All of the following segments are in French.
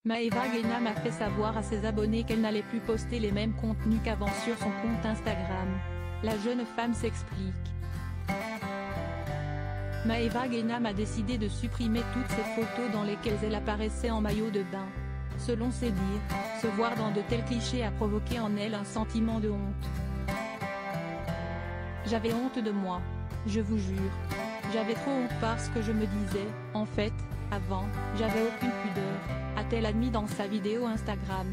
Maeva Guénam a fait savoir à ses abonnés qu'elle n'allait plus poster les mêmes contenus qu'avant sur son compte Instagram. La jeune femme s'explique. Maeva Guénam a décidé de supprimer toutes ces photos dans lesquelles elle apparaissait en maillot de bain. Selon ses dires, se voir dans de tels clichés a provoqué en elle un sentiment de honte. J'avais honte de moi. Je vous jure. J'avais trop honte parce que je me disais, en fait, avant, j'avais aucune pudeur, a-t-elle admis dans sa vidéo Instagram.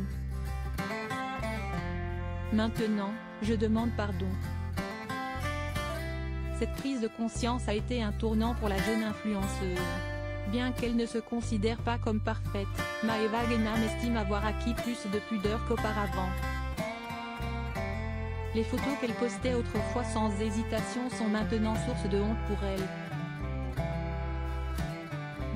Maintenant, je demande pardon. Cette prise de conscience a été un tournant pour la jeune influenceuse. Bien qu'elle ne se considère pas comme parfaite, Maeva Guénam estime avoir acquis plus de pudeur qu'auparavant. Les photos qu'elle postait autrefois sans hésitation sont maintenant source de honte pour elle.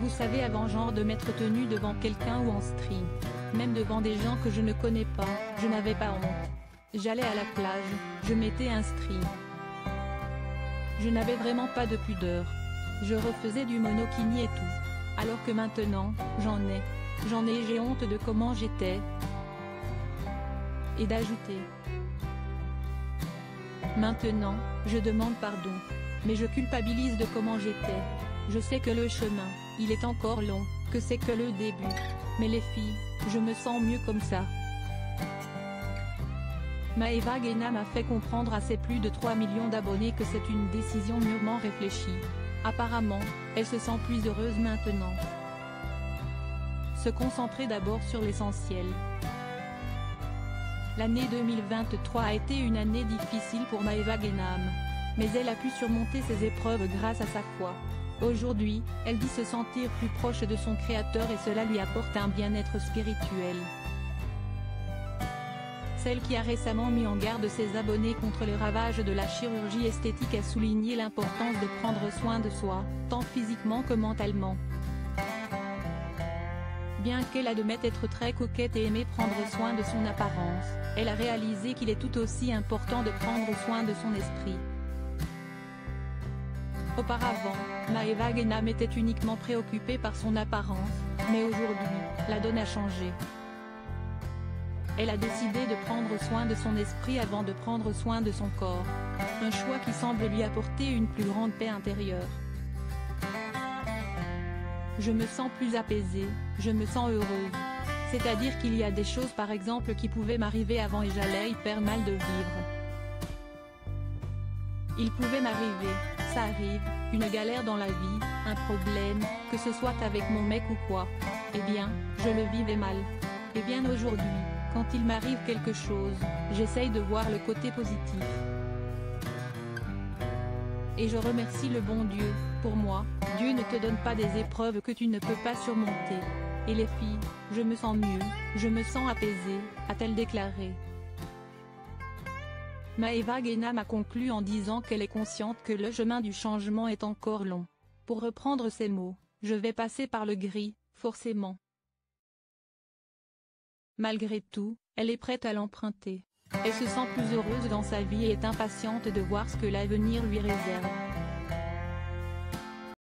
Vous savez, avant, genre de m'être tenue devant quelqu'un ou en string, même devant des gens que je ne connais pas, je n'avais pas honte. J'allais à la plage, je mettais un string. Je n'avais vraiment pas de pudeur. Je refaisais du monokini et tout. Alors que maintenant, j'ai honte de comment j'étais. Et d'ajouter. Maintenant, je demande pardon. Mais je culpabilise de comment j'étais. Je sais que le chemin, il est encore long, que c'est que le début. Mais les filles, je me sens mieux comme ça. Maeva Guénam a fait comprendre à ses plus de 3 millions d'abonnés que c'est une décision mûrement réfléchie. Apparemment, elle se sent plus heureuse maintenant. Se concentrer d'abord sur l'essentiel. L'année 2023 a été une année difficile pour Maeva Guénam. Mais elle a pu surmonter ses épreuves grâce à sa foi. Aujourd'hui, elle dit se sentir plus proche de son créateur et cela lui apporte un bien-être spirituel. Celle qui a récemment mis en garde ses abonnés contre les ravages de la chirurgie esthétique a souligné l'importance de prendre soin de soi, tant physiquement que mentalement. Bien qu'elle admette être très coquette et aimer prendre soin de son apparence, elle a réalisé qu'il est tout aussi important de prendre soin de son esprit. Auparavant, Maeva Guénam était uniquement préoccupée par son apparence, mais aujourd'hui, la donne a changé. Elle a décidé de prendre soin de son esprit avant de prendre soin de son corps. Un choix qui semble lui apporter une plus grande paix intérieure. Je me sens plus apaisée, je me sens heureuse. C'est-à-dire qu'il y a des choses par exemple qui pouvaient m'arriver avant et j'allais hyper mal de vivre. Il pouvait m'arriver, ça arrive, une galère dans la vie, un problème, que ce soit avec mon mec ou quoi. Eh bien, je le vivais mal. Et bien aujourd'hui, quand il m'arrive quelque chose, j'essaye de voir le côté positif. Et je remercie le bon Dieu, pour moi, Dieu ne te donne pas des épreuves que tu ne peux pas surmonter. Et les filles, je me sens mieux, je me sens apaisée, a-t-elle déclaré. Maeva Guénam a conclu en disant qu'elle est consciente que le chemin du changement est encore long. Pour reprendre ses mots, je vais passer par le gris, forcément. Malgré tout, elle est prête à l'emprunter. Elle se sent plus heureuse dans sa vie et est impatiente de voir ce que l'avenir lui réserve.